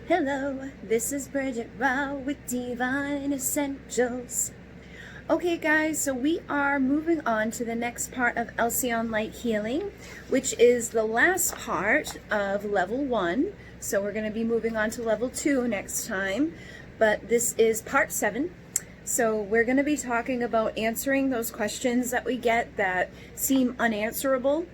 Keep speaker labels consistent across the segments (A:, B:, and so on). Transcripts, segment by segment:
A: Hello, this is Bridget Raw with Divine Essentials. Okay guys, so we are moving on to the next part of Alcyone Light Healing, which is the last part of level 1. So we're going to be moving on to level 2 next time, but this is part 7. So we're going to be talking about answering those questions that we get that seem unanswerable.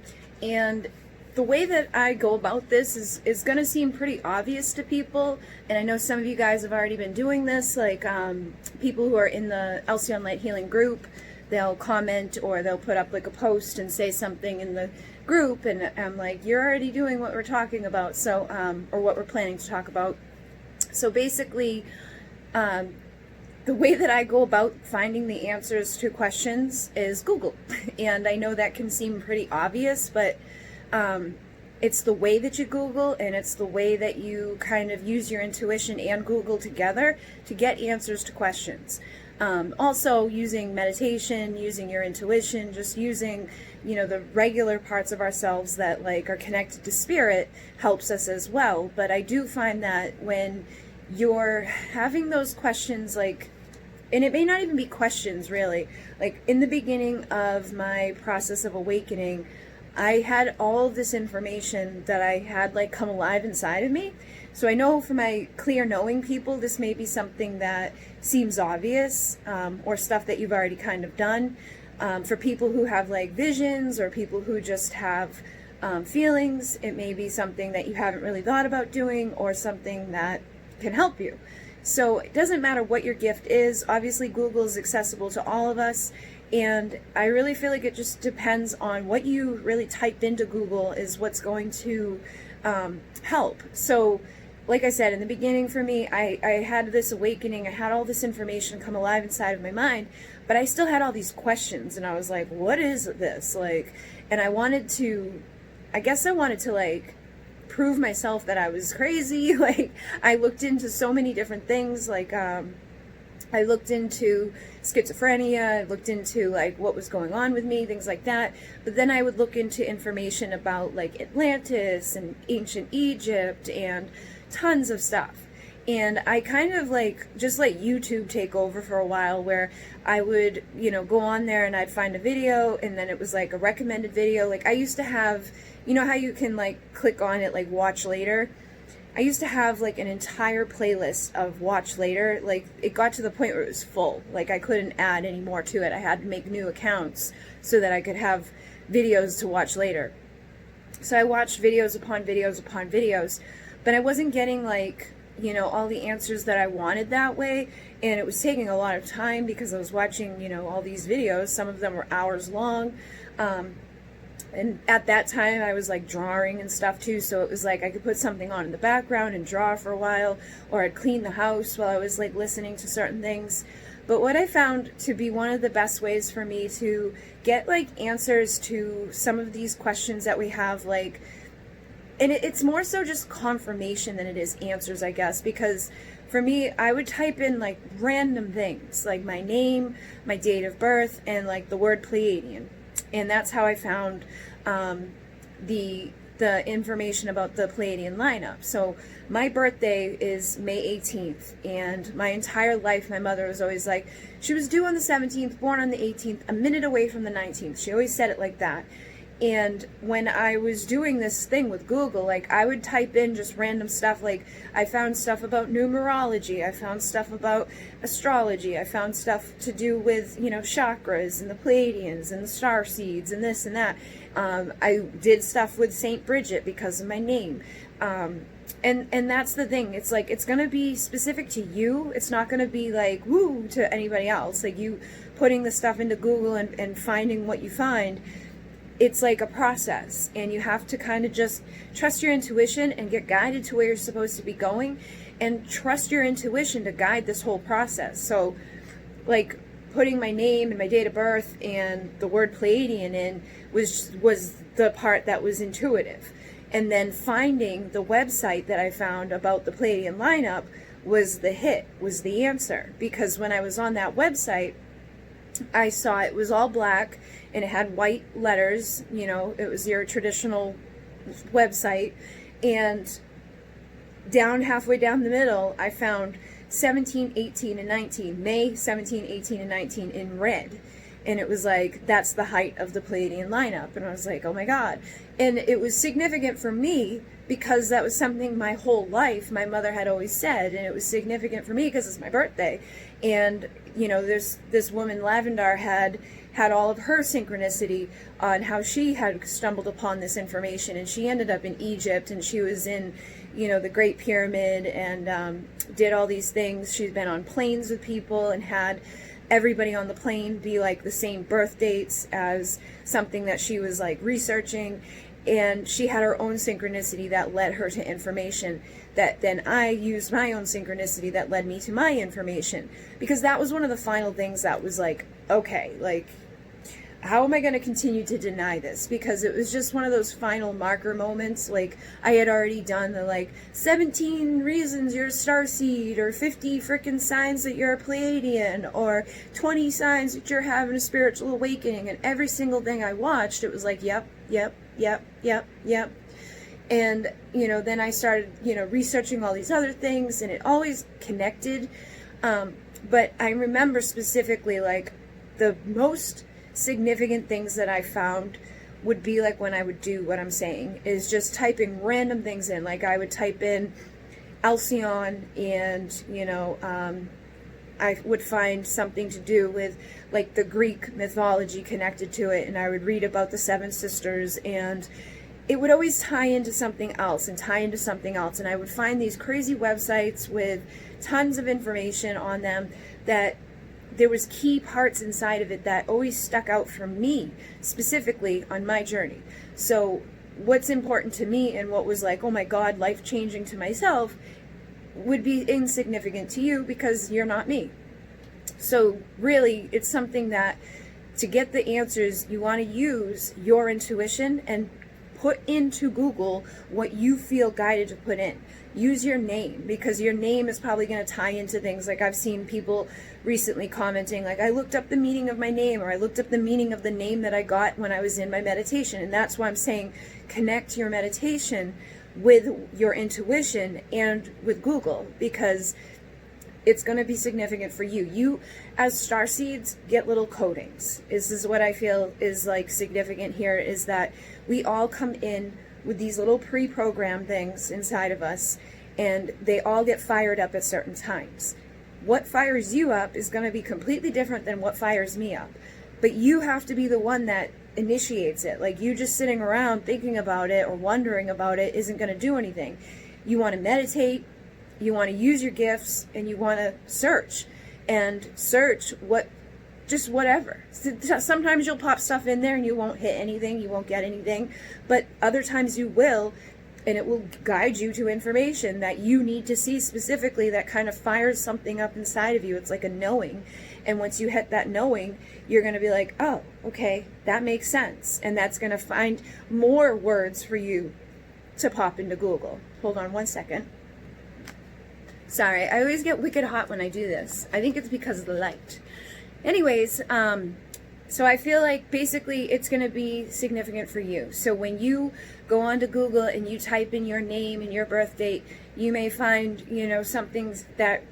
A: And the way that I go about this is going to seem pretty obvious to people, and I know some of you guys have already been doing this, like people who are in the Alcyone Light Healing group, they'll comment or they'll put up like a post and say something in the group, and I'm like, you're already doing what we're talking about, so or what we're planning to talk about. So basically, the way that I go about finding the answers to questions is Google. And I know that can seem pretty obvious, but it's the way that you Google, and it's the way that you kind of use your intuition and Google together to get answers to questions. Also using meditation, using your intuition, just using, you know, the regular parts of ourselves that like are connected to spirit helps us as well. But I do find that when you're having those questions, like, and it may not even be questions really, like in the beginning of my process of awakening, I had all of this information that I had like come alive inside of me. So I know for my clear knowing people, this may be something that seems obvious, or stuff that you've already kind of done. For people who have like visions, or people who just have feelings, it may be something that you haven't really thought about doing, or something that can help you. So it doesn't matter what your gift is. Obviously Google is accessible to all of us. And I really feel like it just depends on what you really type into Google is what's going to help. So like I said, in the beginning for me, I had this awakening. I had all this information come alive inside of my mind, but I still had all these questions. And I was like, what is this? Like, and I wanted to, I guess I wanted to like prove myself that I was crazy. Like I looked into so many different things, like I looked into schizophrenia, I looked into like what was going on with me, things like that. But then I would look into information about like Atlantis and ancient Egypt and tons of stuff. And I kind of like just let YouTube take over for a while, where I would, you know, go on there and I'd find a video, and then it was like a recommended video. Like I used to have, you know how you can like click on it like watch later? I used to have like an entire playlist of watch later. Like it got to the point where it was full. Like I couldn't add any more to it. I had to make new accounts so that I could have videos to watch later. So I watched videos upon videos upon videos, but I wasn't getting like, you know, all the answers that I wanted that way. And it was taking a lot of time because I was watching, you know, all these videos. Some of them were hours long. And at that time I was like drawing and stuff too, so it was like I could put something on in the background and draw for a while, or I'd clean the house while I was like listening to certain things. But what I found to be one of the best ways for me to get like answers to some of these questions that we have, like, and it's more so just confirmation than it is answers, I guess, because for me, I would type in like random things, like my name, my date of birth, and like the word Pleiadian. And that's how I found the information about the Pleiadian lineup. So my birthday is May 18th, and my entire life my mother was always like, she was due on the 17th, born on the 18th, a minute away from the 19th. She always said it like that. And when I was doing this thing with Google, like I would type in just random stuff. Like I found stuff about numerology, I found stuff about astrology, I found stuff to do with, you know, chakras and the Pleiadians and the star seeds and this and that. I did stuff with Saint Bridget because of my name. And that's the thing. It's like, it's going to be specific to you. It's not going to be like, woo, to anybody else. Like you putting the stuff into Google and finding what you find. It's like a process, and you have to kind of just trust your intuition and get guided to where you're supposed to be going, and trust your intuition to guide this whole process. So like putting my name and my date of birth and the word Pleiadian in was the part that was intuitive. And then finding the website that I found about the Pleiadian lineup was the hit, was the answer. Because when I was on that website, I saw it was all black and it had white letters, you know, it was your traditional website, and down halfway down the middle, I found 17, 18, and 19. May 17, 18, and 19 in red. And it was like, that's the height of the Pleiadian lineup. And I was like, oh my God. And it was significant for me because that was something my whole life my mother had always said. And it was significant for me because it's my birthday. And, you know, there's this woman, Lavendar, had all of her synchronicity on how she had stumbled upon this information. And she ended up in Egypt, and she was in, you know, the Great Pyramid, and did all these things. She's been on planes with people and had everybody on the plane be like the same birth dates as something that she was like researching. And she had her own synchronicity that led her to information that then I used my own synchronicity that led me to my information, because that was one of the final things that was like, okay, like, how am I going to continue to deny this? Because it was just one of those final marker moments. Like, I had already done the, like, 17 reasons you're a starseed, or 50 frickin' signs that you're a Pleiadian, or 20 signs that you're having a spiritual awakening. And every single thing I watched, it was like, yep. And, you know, then I started, you know, researching all these other things, and it always connected. But I remember specifically, like, the most significant things that I found would be like when I would do what I'm saying, is just typing random things in. Like, I would type in Alcyone, and, you know, I would find something to do with like the Greek mythology connected to it, and I would read about the seven sisters, and it would always tie into something else and tie into something else. And I would find these crazy websites with tons of information on them that there was key parts inside of it that always stuck out for me, specifically on my journey. So what's important to me and what was like, oh my God, life-changing to myself, would be insignificant to you because you're not me. So really, it's something that to get the answers, you want to use your intuition and put into Google what you feel guided to put in. Use your name, because your name is probably going to tie into things. Like, I've seen people recently commenting, like, I looked up the meaning of my name, or I looked up the meaning of the name that I got when I was in my meditation. And that's why I'm saying connect your meditation with your intuition and with Google, because it's going to be significant for you. You, as starseeds, get little codings. This is what I feel is like significant here, is that we all come in with these little pre-programmed things inside of us, and they all get fired up at certain times. What fires you up is going to be completely different than what fires me up. But you have to be the one that initiates it. Like, you just sitting around thinking about it or wondering about it isn't going to do anything. You want to meditate, you want to use your gifts, and you want to search. And search just whatever. Sometimes you'll pop stuff in there and you won't hit anything, you won't get anything, but other times you will, and it will guide you to information that you need to see specifically, that kind of fires something up inside of you. It's like a knowing. And once you hit that knowing, you're going to be like, oh, okay, that makes sense. And that's going to find more words for you to pop into Google. Hold on one second. Sorry, I always get wicked hot when I do this. I think it's because of the light. Anyways, so I feel like basically it's going to be significant for you. So when you go onto Google and you type in your name and your birth date, you may find, you know, something that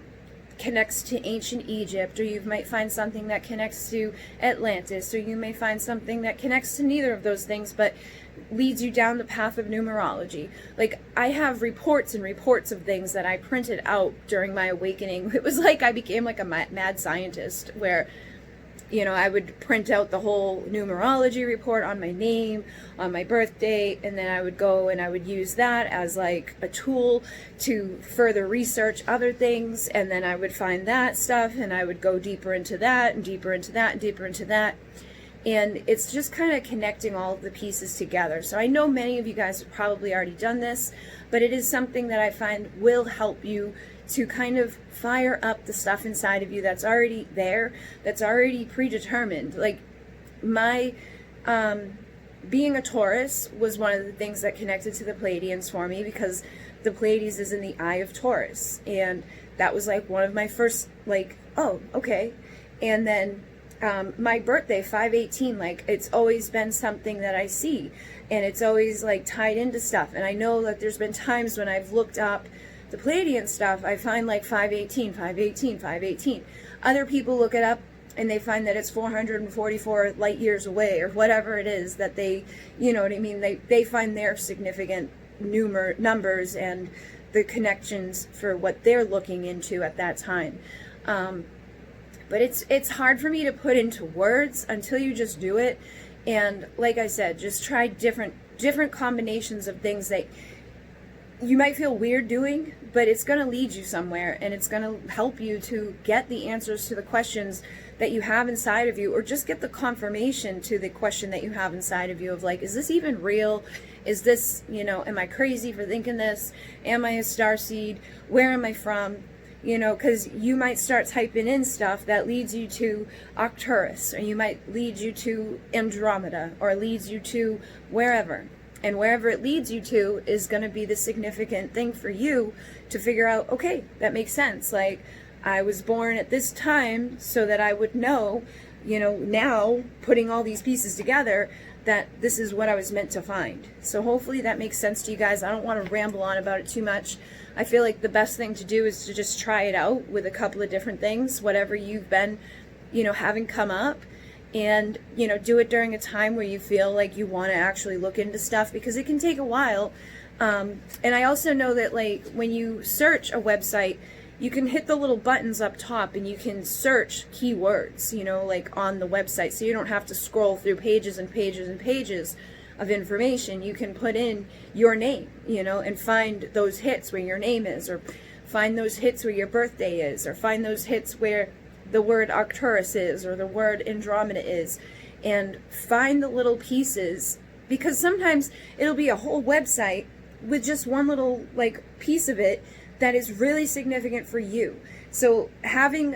A: connects to ancient Egypt, or you might find something that connects to Atlantis, or you may find something that connects to neither of those things, but leads you down the path of numerology. Like, I have reports and reports of things that I printed out during my awakening. It was like I became like a mad scientist, where, you know, I would print out the whole numerology report on my name, on my birth date, and then I would go and I would use that as like a tool to further research other things, and then I would find that stuff and I would go deeper into that and deeper into that and deeper into that. And it's just kind of connecting all of the pieces together. So I know many of you guys have probably already done this, but it is something that I find will help you to kind of fire up the stuff inside of you that's already there, that's already predetermined. Like, my being a Taurus was one of the things that connected to the Pleiadians for me, because the Pleiades is in the eye of Taurus, and that was like one of my first, like, oh, okay. And then my birthday, 5/18, like, it's always been something that I see, and it's always like tied into stuff. And I know that there's been times when I've looked up the Pleiadian stuff, I find like 518, 518, 518. Other people look it up and they find that it's 444 light years away, or whatever it is that they, you know what I mean, they find their significant numbers and the connections for what they're looking into at that time. But it's hard for me to put into words until you just do it. And like I said, just try different combinations of things that you might feel weird doing, but it's going to lead you somewhere, and it's going to help you to get the answers to the questions that you have inside of you, or just get the confirmation to the question that you have inside of you of like, is this even real? Is this, you know, am I crazy for thinking this? Am I a starseed? Where am I from? You know, because you might start typing in stuff that leads you to Arcturus, or you might lead you to Andromeda, or leads you to wherever. And wherever it leads you to is going to be the significant thing for you to figure out, okay, that makes sense. Like, I was born at this time so that I would know, you know, now putting all these pieces together, that this is what I was meant to find. So hopefully that makes sense to you guys. I don't want to ramble on about it too much. I feel like the best thing to do is to just try it out with a couple of different things, whatever you've been, you know, having come up. And, you know, do it during a time where you feel like you want to actually look into stuff, because it can take a while. And I also know that, like, when you search a website, you can hit the little buttons up top and you can search keywords, you know, like on the website. So you don't have to scroll through pages and pages and pages of information. You can put in your name, you know, and find those hits where your name is, or find those hits where your birthday is, or find those hits where the word Arcturus is, or the word Andromeda is, and find the little pieces, because sometimes it'll be a whole website with just one little like piece of it that is really significant for you. So having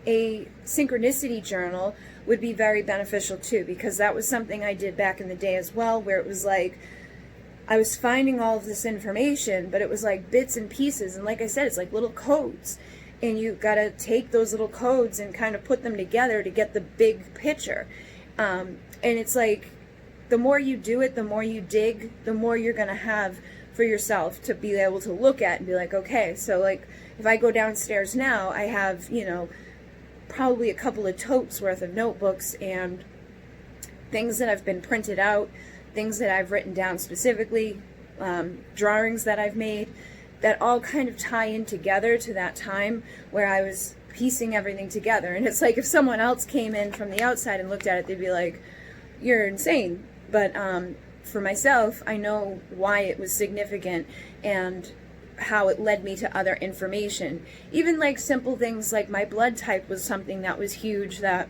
A: a synchronicity journal would be very beneficial too, because that was something I did back in the day as well, where it was like I was finding all of this information, but it was like bits and pieces, and like I said, it's like little codes. And you got to take those little codes and kind of put them together to get the big picture. And it's like, the more you do it, the more you dig, the more you're going to have for yourself to be able to look at and be like, okay, so like if I go downstairs now, I have, you know, probably a couple of totes worth of notebooks and things that have been printed out, things that I've written down specifically, drawings that I've made, that all kind of tie in together to that time where I was piecing everything together. And it's like, if someone else came in from the outside and looked at it, they'd be like, you're insane. But for myself, I know why it was significant and how it led me to other information. Even like simple things like my blood type was something that was huge, that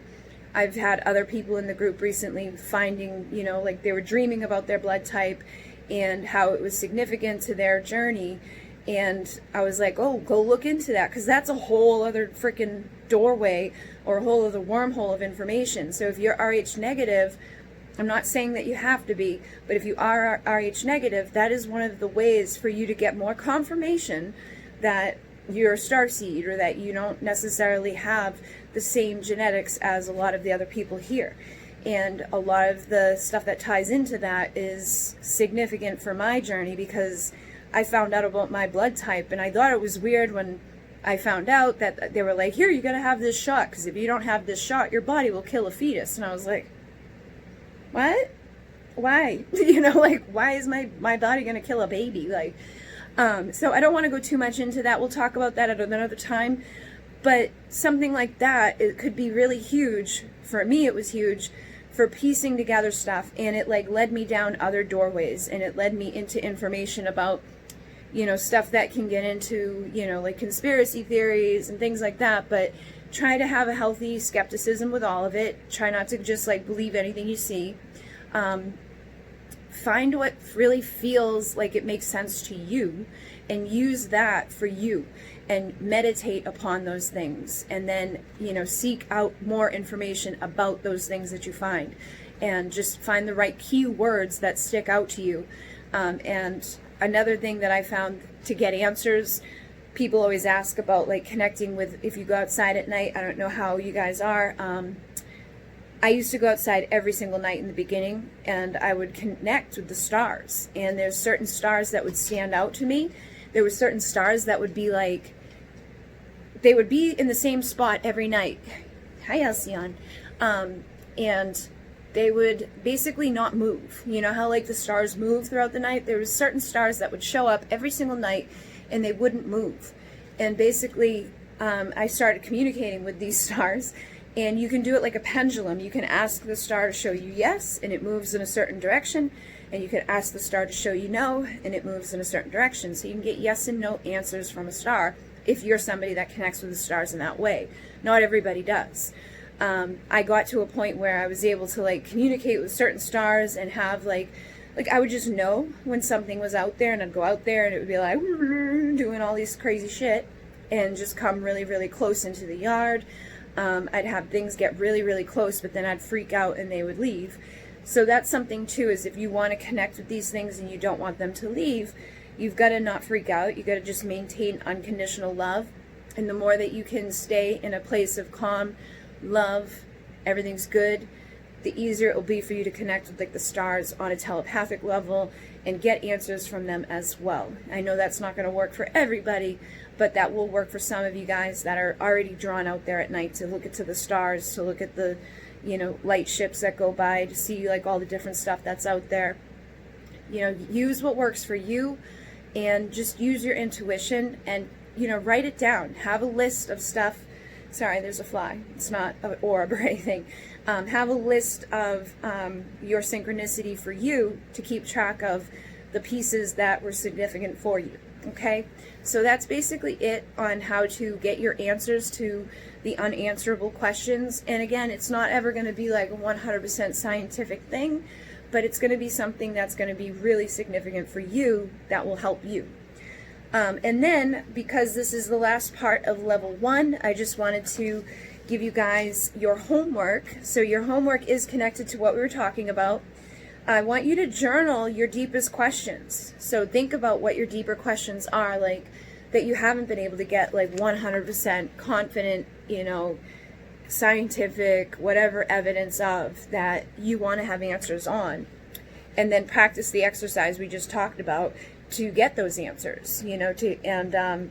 A: I've had other people in the group recently finding, you know, like they were dreaming about their blood type and how it was significant to their journey. And I was like, oh, go look into that, because that's a whole other freaking doorway, or a whole other wormhole of information. So if you're Rh negative, I'm not saying that you have to be, but if you are Rh negative, that is one of the ways for you to get more confirmation that you're a starseed, or that you don't necessarily have the same genetics as a lot of the other people here. And a lot of the stuff that ties into that is significant for my journey, because I found out about my blood type, and I thought it was weird when I found out that they were like, here, you gotta have this shot, because if you don't have this shot, your body will kill a fetus. And I was like, what? Why? You know, like, why is my body gonna kill a baby? Like, so I don't want to go too much into that. We'll talk about that at another time. But something like that, it could be really huge. For me, it was huge for piecing together stuff, and it like led me down other doorways, and it led me into information about, you know, stuff that can get into, you know, like conspiracy theories and things like that. But try to have a healthy skepticism with all of it. Try not to just like believe anything you see. Find what really feels like it makes sense to you, and use that for you, and meditate upon those things, and then, you know, seek out more information about those things that you find, and just find the right keywords that stick out to you. And another thing that I found to get answers, people always ask about like connecting with, if you go outside at night. I don't know how you guys are. I used to go outside every single night in the beginning, and I would connect with the stars, and there's certain stars that would stand out to me there were certain stars that would be like, they would be in the same spot every night. Hi, Alcyone. And they would basically not move. You know how like the stars move throughout the night? There was certain stars that would show up every single night and they wouldn't move. And basically, I started communicating with these stars, and you can do it like a pendulum. You can ask the star to show you yes, and it moves in a certain direction. And you can ask the star to show you no, and it moves in a certain direction. So you can get yes and no answers from a star if you're somebody that connects with the stars in that way. Not everybody does. I got to a point where I was able to like communicate with certain stars and have like I would just know when something was out there, and I'd go out there and it would be like doing all these crazy shit and just come really, really close into the yard. I'd have things get really, really close, but then I'd freak out and they would leave. So that's something too, is if you want to connect with these things and you don't want them to leave, you've got to not freak out. You got to just maintain unconditional love. And the more that you can stay in a place of calm, love, everything's good, the easier it will be for you to connect with like the stars on a telepathic level and get answers from them as well. I know that's not going to work for everybody, but that will work for some of you guys that are already drawn out there at night to look into the stars, to look at the, you know, light ships that go by, to see like all the different stuff that's out there. You know, use what works for you and just use your intuition and, you know, write it down. Have a list of stuff. Sorry, there's a fly. It's not an orb or anything. Have a list of your synchronicity for you to keep track of the pieces that were significant for you. Okay? So that's basically it on how to get your answers to the unanswerable questions. And again, it's not ever going to be like a 100% scientific thing, but it's going to be something that's going to be really significant for you that will help you. And then, because this is the last part of level 1, I just wanted to give you guys your homework. So your homework is connected to what we were talking about. I want you to journal your deepest questions. So think about what your deeper questions are, like that you haven't been able to get like 100% confident, you know, scientific, whatever evidence of, that you want to have answers on. And then practice the exercise we just talked about to get those answers, you know, and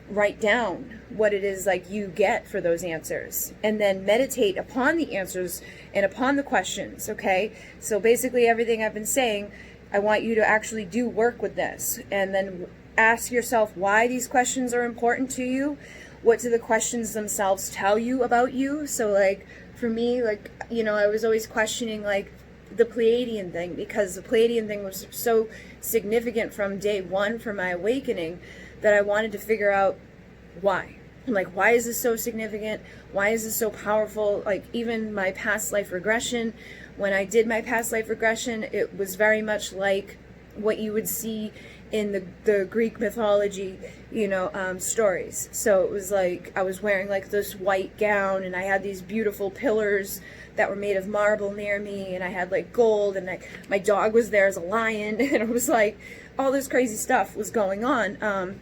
A: write down what it is like you get for those answers, and then meditate upon the answers and upon the questions. Okay, so basically everything I've been saying, I want you to actually do work with this, and then ask yourself why these questions are important to you. What do the questions themselves tell you about you? So like for me, like, you know, I was always questioning like the Pleiadian thing, because the Pleiadian thing was so significant from day one for my awakening that I wanted to figure out why. I'm like, why is this so significant? Why is this so powerful? Like even my past life regression, when I did my past life regression, it was very much like what you would see in the Greek mythology, you know, stories. So it was like I was wearing like this white gown, and I had these beautiful pillars that were made of marble near me, and I had like gold, and my dog was there as a lion, and it was like all this crazy stuff was going on.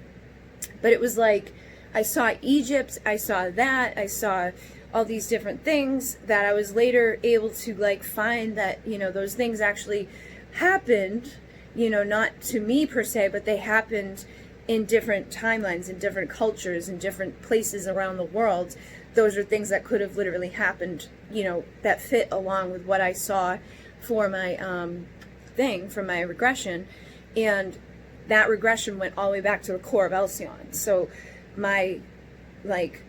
A: But it was like I saw Egypt, I saw that, I saw all these different things that I was later able to like find that, you know, those things actually happened, you know, not to me per se, but they happened in different timelines, in different cultures, in different places around the world. Those are things that could have literally happened, you know, that fit along with what I saw for my thing, for my regression. And that regression went all the way back to the core of Alcyone. So my like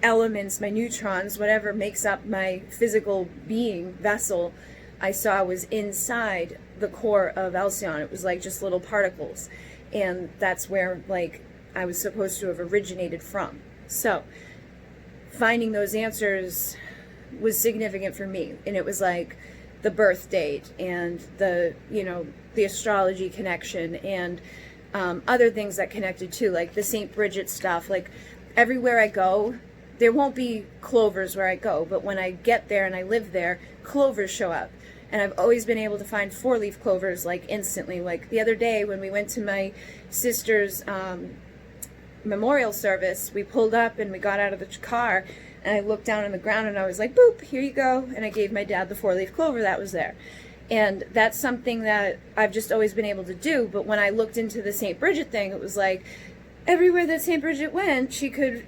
A: elements, my neutrons, whatever makes up my physical being vessel, I saw was inside the core of Alcyone. It was like just little particles, and that's where like I was supposed to have originated from. So finding those answers was significant for me, and it was like the birth date and the, you know, the astrology connection, and other things that connected too, like the St. Bridget stuff. Like everywhere I go, there won't be clovers where I go, but when I get there and I live there, clovers show up. And I've always been able to find 4-leaf clovers like instantly. Like the other day when we went to my sister's memorial service, we pulled up and we got out of the car, and I looked down on the ground and I was like, boop, here you go. And I gave my dad the 4-leaf clover that was there. And that's something that I've just always been able to do. But when I looked into the St. Bridget thing, it was like, everywhere that St. Bridget went, she could,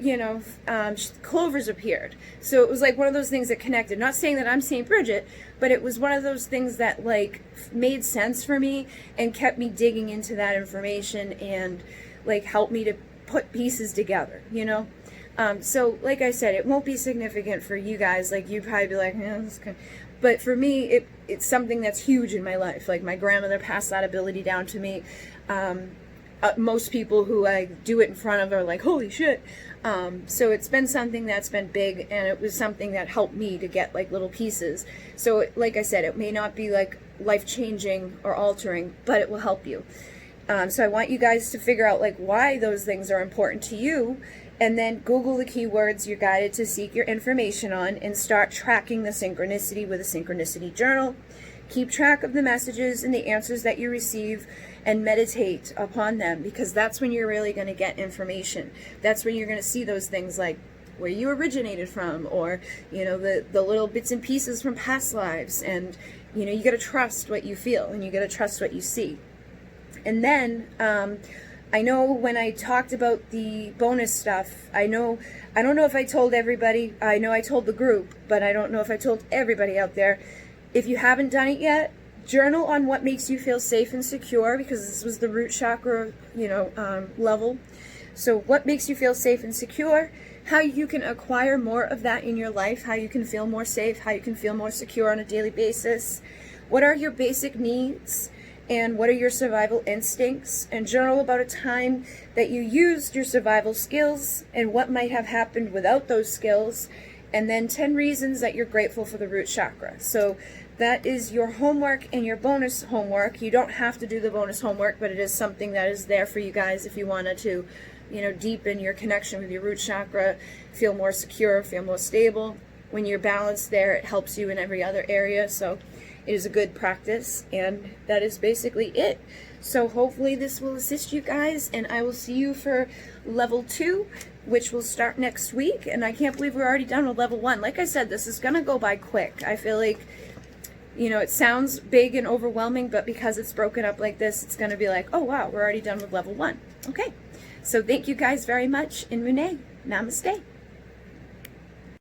A: clovers appeared. So it was like one of those things that connected. Not saying that I'm St. Bridget, but it was one of those things that like made sense for me and kept me digging into that information and like helped me to put pieces together, So like I said, it won't be significant for you guys. Like you'd probably be like, this is good. But for me, it's something that's huge in my life. Like my grandmother passed that ability down to me. Most people who I do it in front of are like, holy shit. So it's been something that's been big, and it was something that helped me to get like little pieces. So like I said, it may not be like life-changing or altering, but it will help you. So I want you guys to figure out like why those things are important to you, and then Google the keywords you're guided to seek your information on and start tracking the synchronicity with a synchronicity journal. Keep track of the messages and the answers that you receive and meditate upon them, because that's when you're really going to get information. That's when you're going to see those things like where you originated from, or, the little bits and pieces from past lives. And, you got to trust what you feel, and you got to trust what you see. And then, I know when I talked about the bonus stuff, I don't know if I told everybody. I know I told the group, but I don't know if I told everybody out there. If you haven't done it yet, journal on what makes you feel safe and secure, because this was the root chakra, level. So what makes you feel safe and secure, how you can acquire more of that in your life, how you can feel more safe, how you can feel more secure on a daily basis. What are your basic needs, and what are your survival instincts? And journal about a time that you used your survival skills and what might have happened without those skills. And then 10 reasons that you're grateful for the root chakra. So that is your homework and your bonus homework. You don't have to do the bonus homework, but it is something that is there for you guys if you wanted to, deepen your connection with your root chakra, feel more secure, feel more stable. When you're balanced there, it helps you in every other area. So it is a good practice, and that is basically it. So hopefully this will assist you guys, and I will see you for level 2, which will start next week. And I can't believe we're already done with level 1. Like I said, this is going to go by quick. I feel like, it sounds big and overwhelming, but because it's broken up like this, it's going to be like, oh wow, we're already done with level 1. Okay, so thank you guys very much, and Munay, Namaste.